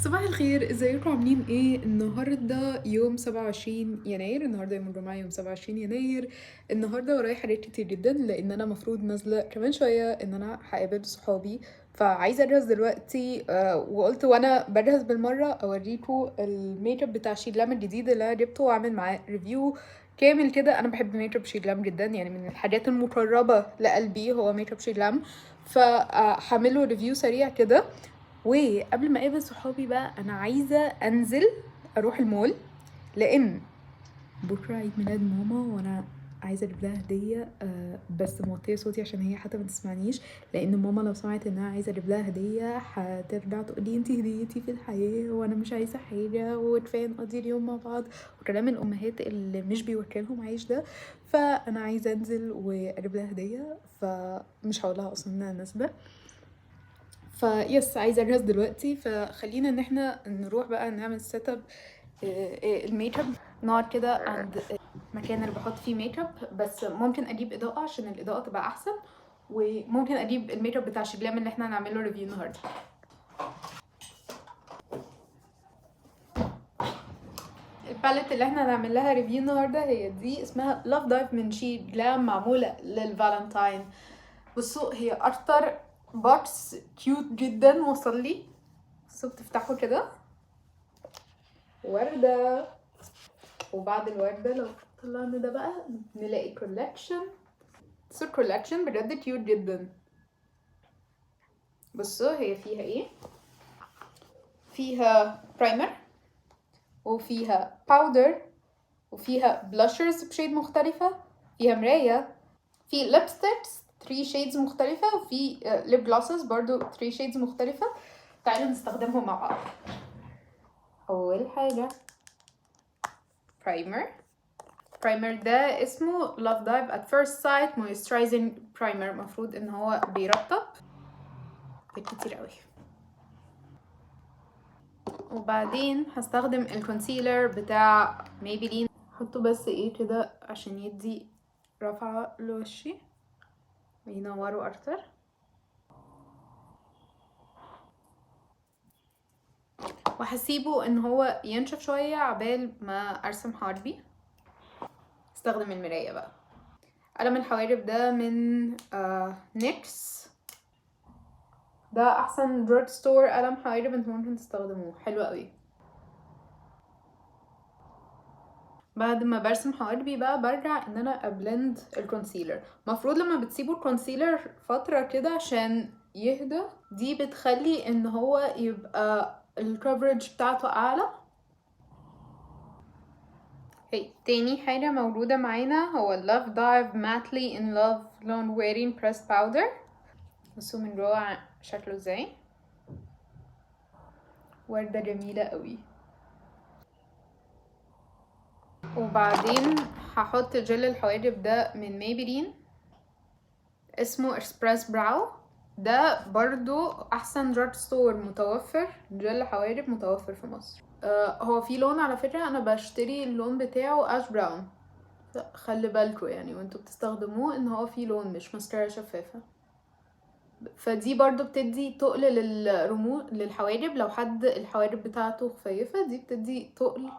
صباح الخير، ازيكم عاملين ايه؟ النهارده يوم 27 يناير. النهارده يوم الجمعة يوم 27 يناير. النهارده ورايا حاجات كتير جدا لان انا مفروض نازله كمان شويه ان انا هقابل صحابي، فعايزه اجهز دلوقتي. وقلت وانا بجهز بالمره اوريكم الميك اب بتاع شيد لام الجديد اللي انا جبته واعمل معاه ريفيو كامل كده. انا بحب ميك اب شيد لام جدا، يعني من الحاجات المقربه لقلبي هو ميك اب شيد لام. فهعمله ريفيو سريع كده. وقبل ما اقابل صحابي بقى انا عايزه انزل اروح المول، لان بكره عيد ميلاد ماما وانا عايزه اجيب لها هديه. بس موطيه صوتي عشان هي حتى ما تسمعنيش، لان ماما لو سمعت ان انا عايزه اجيب لها هديه هترجع تقول لي انتي هديتي في الحياه وانا مش عايزه حاجه وكفايه نقضي اليوم مع بعض، وكلام الامهات اللي مش بيوكلهم عايش ده. فانا عايزه انزل واجيب لها هديه، فمش هقول لها اصلا ان انا نازله. فيس عايزه اجهز دلوقتي، فخلينا ان احنا نروح بقى نعمل سيت اب الميك اب. نقعد كده عند المكان اللي بحط فيه ميك اب، بس ممكن اجيب اضاءه عشان الاضاءه تبقى احسن، وممكن اجيب الميك اب بتاع شجلام اللي احنا هنعمله ريفيو النهارده. الباليت اللي احنا هنعمل لها ريفيو النهارده هي دي، اسمها لاف دايف من شي جلام، معموله للفالنتاين. بصوا هي اكتر بوكس كيوت جدا وصل لي. بصوا بتفتحوا كده وردة، وبعد الوردة لو طلعنا ده بقى نلاقي كولكشن. بصوا الكولكشن بجد كيوت جدا. بصوا هي فيها ايه، فيها برايمر وفيها باودر وفيها بلاشرز بشيد مختلفة، فيها مراية، في ليبستيكس 3 شيدز مختلفة، وفي ليب جلاسز برضو 3 شيدز مختلفة. تعالوا نستخدمهم مع بعض. أول حاجة برايمر ده اسمه Love Dive at First Sight Moisturizing Primer. مفروض ان هو بيرطب كتير قوي. وبعدين هستخدم الكونسيلر بتاع ميبلين، احطه بس ايه كده عشان يدي رفعة لوشي وينوره اكتر. وهسيبه ان هو ينشف شوية عبال ما ارسم حواجبي. استخدم المراية بقى. قلم الحواجب ده من نيكس، ده احسن دروج ستور قلم حواجب انتوا ممكن تستخدموه، حلو قوي. بعد ما برسم حواجبي بقى برجع ان انا ابلند الكونسيلر. مفروض لما بتسيبوا الكونسيلر فترة كده عشان يهدى، دي بتخلي ان هو يبقى الكفرج بتاعته اعلى. تاني حاجة موجودة معانا هو Love Dive Mattely in Love Lone Wearing Pressed Powder. بصوا من جوه شكله ازاي، وردة جميلة قوي. وبعدين هحط جل الحواجب ده من ميبلين اسمه اكسبرس براو. ده برضو احسن دراج ستور متوفر جل حواجب متوفر في مصر. هو في لون على فكرة انا بشتري اللون بتاعه اش براون، خلي بالكوا يعني وانتوا بتستخدموه ان هو في لون مش ماسكارا شفافة. فدي برضو بتدي تقل للرموش للحواجب، لو حد الحواجب بتاعته خفيفة دي بتدي تقل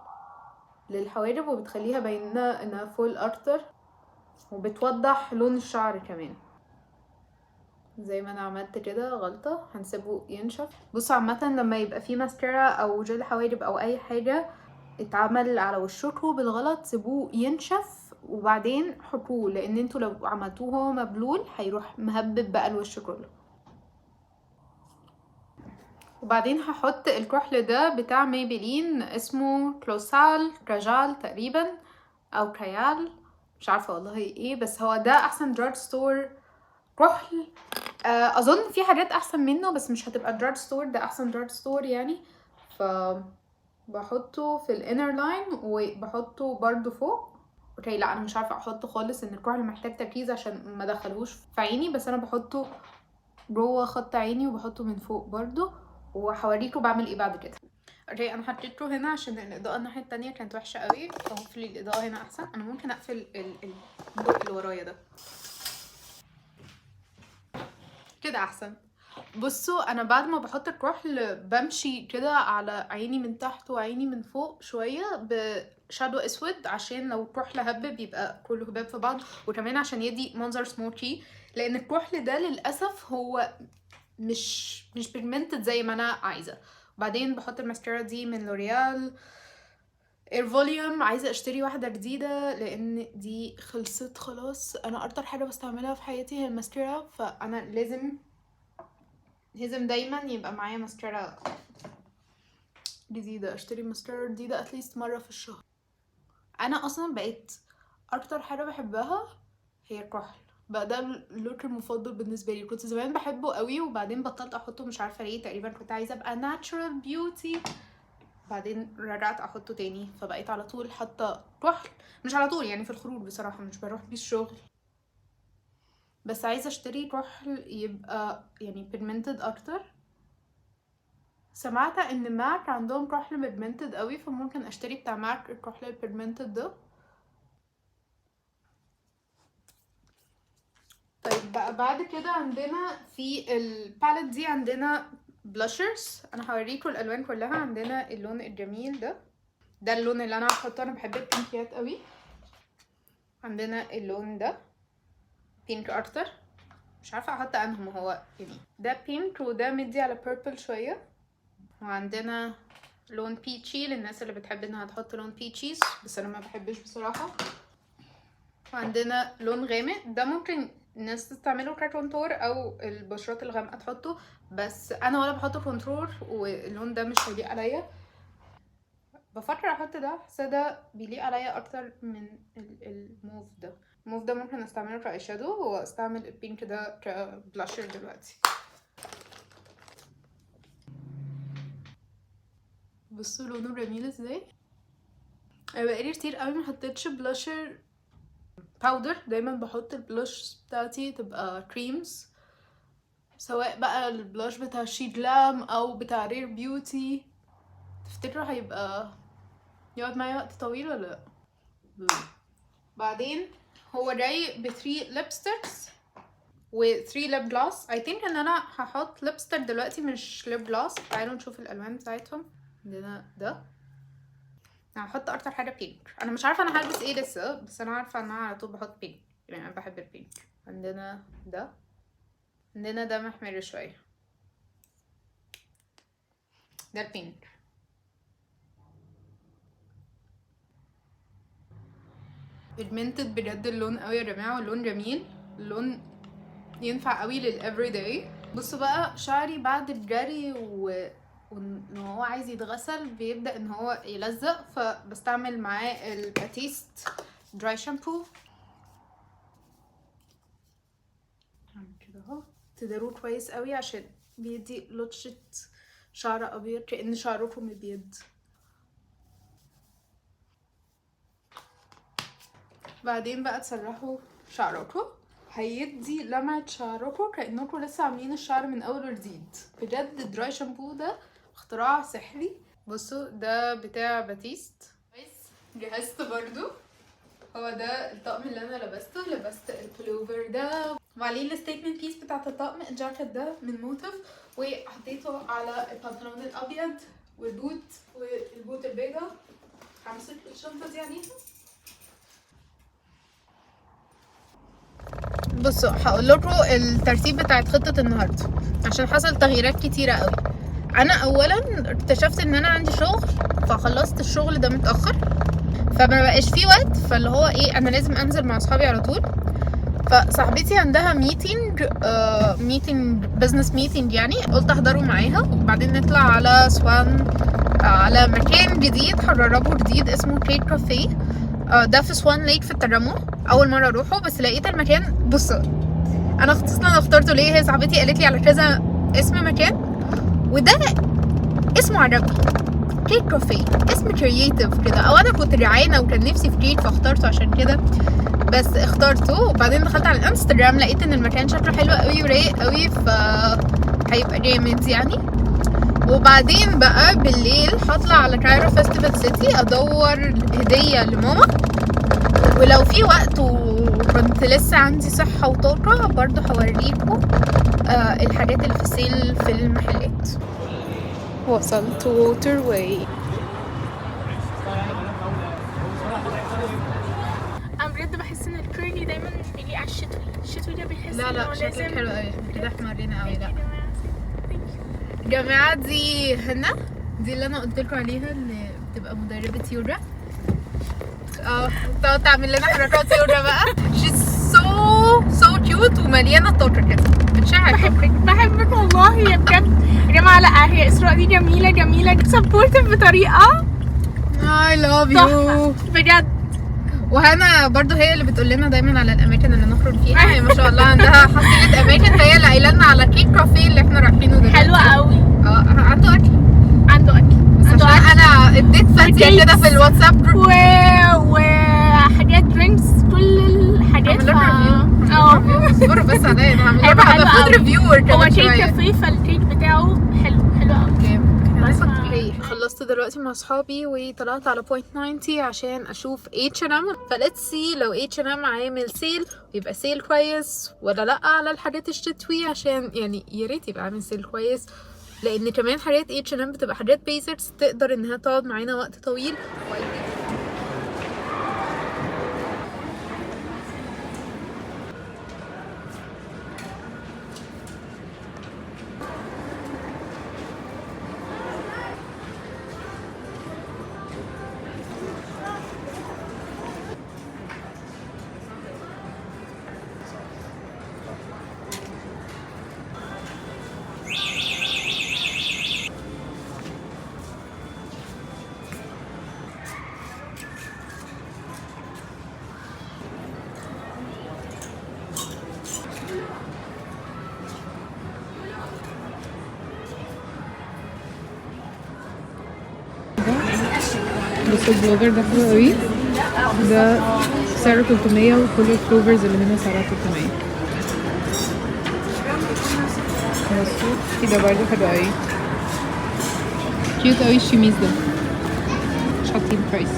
للحواجب وبتخليها باينة انها فول اكتر، وبتوضح لون الشعر كمان. زي ما انا عملت كده غلطة، هنسيبه ينشف. بصوا عامة لما يبقى فيه ماسكارا او جل حواجب او اي حاجة اتعمل على وشكوا بالغلط، سيبوه ينشف وبعدين حطوه، لان انتوا لو عملتوه هو مبلول هيروح مهبب بقى الوش كله. وبعدين هحط الكحل ده بتاع ميبلين اسمه كلوسال كراجال تقريبا او كريال، مش عارفة والله ايه، بس هو ده احسن دراج ستور كحل. اظن في حاجات احسن منه بس مش هتبقى دراج ستور، ده احسن دراج ستور يعني. ف بحطه في الانر لاين وبحطه برضو فوق. اوكي لا انا مش عارفه احطه خالص ان الكحل محتاج تركيز عشان ما ادخلهوش في عيني، بس انا بحطه جوه خط عيني وبحطه من فوق برضو، وهوريكم بعمل ايه بعد كده. اوكي انا حطيته هنا عشان الاضاءه الناحيه التانية كانت وحشه قوي، فهوفلي الاضاءه هنا احسن. انا ممكن اقفل الضوء اللي ورايا ده كده احسن. بصوا انا بعد ما بحط الكحل بمشي كده على عيني من تحت وعيني من فوق شويه بشادو اسود، عشان لو الكحل هبب يبقى كله هباب في بعض، وكمان عشان يدي منظر سموكي، لان الكحل ده للاسف هو مش بيجمنتد زي ما انا عايزه. وبعدين بحط الماسكارا دي من لوريال اير فوليوم. عايزه اشتري واحده جديده لان دي خلصت خلاص. انا اكتر حاجه بستعملها في حياتي هي الماسكارا، فانا لازم دايما يبقى معايا ماسكارا جديده. اشتري ماسكارا جديده اتليست مره في الشهر. انا اصلا بقيت اكتر حاجه بحبها هي الكحل بقى، ده اللوك المفضل بالنسبه لي. كنت زمان بحبه قوي وبعدين بطلت احطه، مش عارفه ليه، تقريبا كنت عايزه ابقى ناتشورال بيوتي، بعدين رجعت احطه تاني، فبقيت على طول حاطه كحل. مش على طول يعني، في الخروج بصراحه مش بروح بيه الشغل، بس عايزه اشتري كحل يبقى يعني بيجمنتد اكتر. سمعت ان ماك عندهم كحل بيجمنتد قوي، فممكن اشتري بتاع ماك الكحل البيجمنتد ده. طيب بقى بعد كده عندنا في الباليت دي عندنا بلاشرز. انا هوريكم الالوان كلها. عندنا اللون الجميل ده اللون اللي انا هحطه، انا بحب البينكيات قوي. عندنا اللون ده بينك اكتر، مش عارفه احط انهم، هو يعني ده بينك وده مدي على بيربل شويه. وعندنا لون بيتشي للناس اللي بتحب انها تحط لون بيتشيز، بس انا ما بحبش بصراحه. وعندنا لون غامق، ده ممكن الناس تستعمله ككونتور او البشرات الغامقه تحطه، بس انا ولا بحط كونتور واللون ده مش هيليق عليا. بفكر احط ده، بس ده بيليق عليا اكتر من الموف ده. الموف ده ممكن استعمله كاي شادو، واستعمل البينك ده كبلاشر دلوقتي. بصوا لونه جميل ازاي. انا بقالي كتير قوي ما حطيتش بلاشر باودر، دايما بحط البلاش بتاعتي تبقى كريمز، سواء بقى البلاش بتاع شي جلام او بتاع رير بيوتي. تفتكروا هيبقى يقعد معايا وقت طويل ولا لا؟ بعدين هو جاي ب 3 ليبستكس و 3 ليب جلاس. اي ثينك ان انا هحط ليبستيك دلوقتي مش ليب جلاس. تعالوا نشوف الالوان بتاعتهم. عندنا ده، انا هحط اكتر حاجه بينك. انا مش عارفه انا هلبس ايه لسه، بس انا عارفه ان انا على طول بحط بينك، يعني انا بحب البينك. عندنا ده، عندنا ده محمر شويه، ده البينك. بيجمنتد بجد اللون قوي يا جماعه، واللون جميل، اللون ينفع قوي للافري داي. بصوا بقى، شعري بعد الجري وان هو عايز يتغسل بيبدأ ان هو يلزق، فبستعمل معاه الباتيست دراي شامبو. هعمل كده اهو، تداروه كويس قوي عشان بيدي لطشة شعر ابيض كأن شعركم ابيض. بعدين بقى تسرحوا شعركم، هيدي لمعة شعركم كأنكم لسه عاملين الشعر من اول وجديد. بجد الدراي شامبو ده اختراع سحري. بصوا ده بتاع باتيست. جهزت برضو، هو ده الطقم اللي انا لبست البلوفر ده وعليه الستيتمنت بيس بتاعت الطقم، الجاكيت ده من موتيف، وحطيته على البنطلون الابيض والبوت البيضاء. همسك الشنطه دي عليها. بصوا هقول لكم الترتيب بتاعت خطه النهارده عشان حصل تغييرات كتيره قوي. انا اولا اكتشفت ان انا عندي شغل، فخلصت الشغل ده متاخر، فما بقاش فيه وقت، فاللي هو ايه، انا لازم انزل مع اصحابي على طول. فصاحبتي عندها ميتنج بزنس ميتنج يعني، قلت احضره معاها، وبعدين نطلع على سوان، على مكان جديد هجربه جديد اسمه كيك كافيه. ده في سوان ليك في التجمع، اول مره اروحه، بس لقيت المكان. بصوا انا اصلا اخترته ليه، هي صاحبتي قالت لي على كذا اسم مكان، وده اسمه عجبني، كيك كافيه، اسم كرييتيف كده، او انا كنت جعانه وكان نفسي في كيك فاخترته عشان كده، بس اخترته. وبعدين دخلت على الانستجرام لقيت ان المكان شكله حلو قوي ورايق قوي، هيبقى جامد يعني. وبعدين بقى بالليل هطلع على كايرو فيستيفال سيتي ادور هديه لماما، ولو في وقت كنت لسه عندي صحة وطاقة برضو هوريكم الحاجات اللي في السيل في المحلات. وصلت ووتر واي. انا بجد بحس ان الكيرلي دايما بيجي على الشتوي ده بيحس لا شكلك حلو قوي كده، احمرينا قوي. لا يا جماعة دي هنا، دي اللي انا قلت لكم عليها اللي بتبقى مدربة يوجا. تقعد تعمل لنا حركات يوجا بقى. she's so cute ومليانة طاقة كده، بتشعل طاقة. بحبك والله يا بجد يا جماعه. لا هي اسراء دي جميله سبورتيف بطريقه I love تحفه you بجد. وهنا برضو هي اللي بتقول لنا دايما على الاماكن اللي نخرج فيها. هي ما شاء الله عندها حصيله اماكن، فهي اللي قايله لنا على كيك كافيه اللي احنا رايحينه دلوقتي. حلوه قوي. عنده اكل بس عشان انا اديت فاتيه كده في الواتساب جروب وحاجات درينكس كل الحاجات. اصبروا بس عليا، انا هعمل لكم هبقى فود ريفيور هو كمان كيك شويه. كافيه فالكيك بتاعه حلو قوي. خلصت دلوقتي مع اصحابي وطلعت على بوينت 90 عشان اشوف H&M. فليتس سي لو H&M عامل سيل، يبقى سيل كويس ولا لا على الحاجات الشتوي، عشان يعني يا ريت يبقى عامل سيل كويس، لان كمان حاجات H&M بتبقى حاجات بيزكس تقدر انها تقعد معانا وقت طويل. بس البلوفر ده حلو قوي، ده سعره 300 وكل البلوفرز اللي هنا سعرها 300. بصوا ده برضه حلو قوي، كيوت قوي الشميز ده، مش حاطين برايس.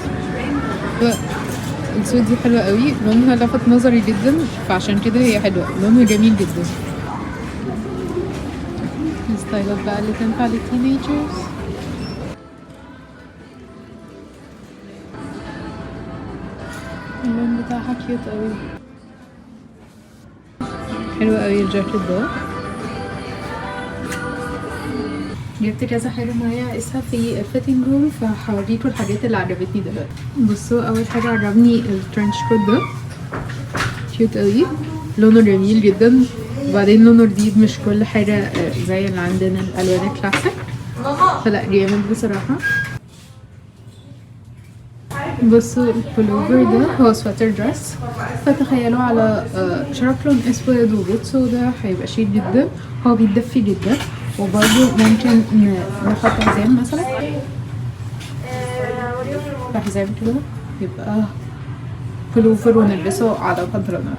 السود دي حلوة قوي، لونها لفت نظري جدا فعشان كده هي حلوة، لونها جميل جدا. الستايلات بقى اللي تنفع للتينيجرز. اللون بتاعها كيوت قوي، حلو قوي الجاكيت ده. جبت كذا حاجة معايا اقيسها في الفيتنج روم، فهوريكم الحاجات اللي عجبتني دلوقتي. بصوا اول حاجة عجبني الترنش كوت ده، كيوت قوي، لونه جميل جدا، وبعدين لونه جديد مش كل حاجة زي اللي عندنا الالوان الكلاسيك، فلا جامد بصراحة. بصوا البولوفر ده هو سواتر دريس، فتخيلوا على شراب لون اسود وبوت سودا، هيبقى شيك جدا، هو بيدفي جدا، وبرضه ممكن نحط حزام مثلا، حزام كده يبقى بولوفر ونلبسه على بنطلونات.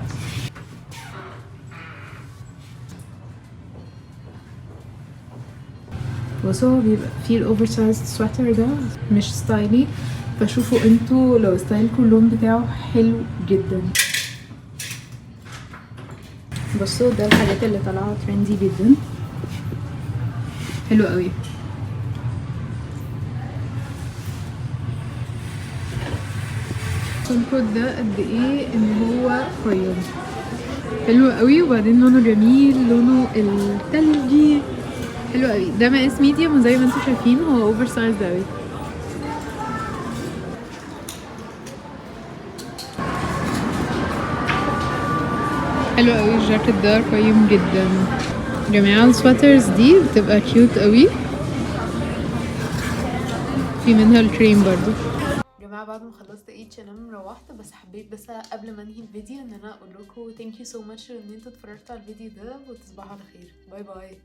بصوا بيبقى فيه الاوفر سايز سواتر ده مش ستايلي، فشوفوا انتوا لو ستايلكم اللون بتاعه حلو جدا. بصوا ده الحاجات اللي طالعه ترندي جدا، حلو قوي. الكوت ده قد ايه ان هو قيم، حلو قوي، وبعدين لونه جميل، لونه التلجي، حلو قوي. ده مقاس ميديوم وزي ما انتوا شايفين هو اوفر سايز قوي. حلو قوي الجاكيت ده، قيم جدا. جماعة السواترز دي بتبقى كيوت قوي، في منها الكريم برضو. جماعة بعد ما خلصت H&M روحت، بس حبيت بس قبل ما انهي الفيديو ان انا اقول لكم thank you so much ان انتوا اتفرجتوا على الفيديو ده، وتصبحوا على خير. باي باي.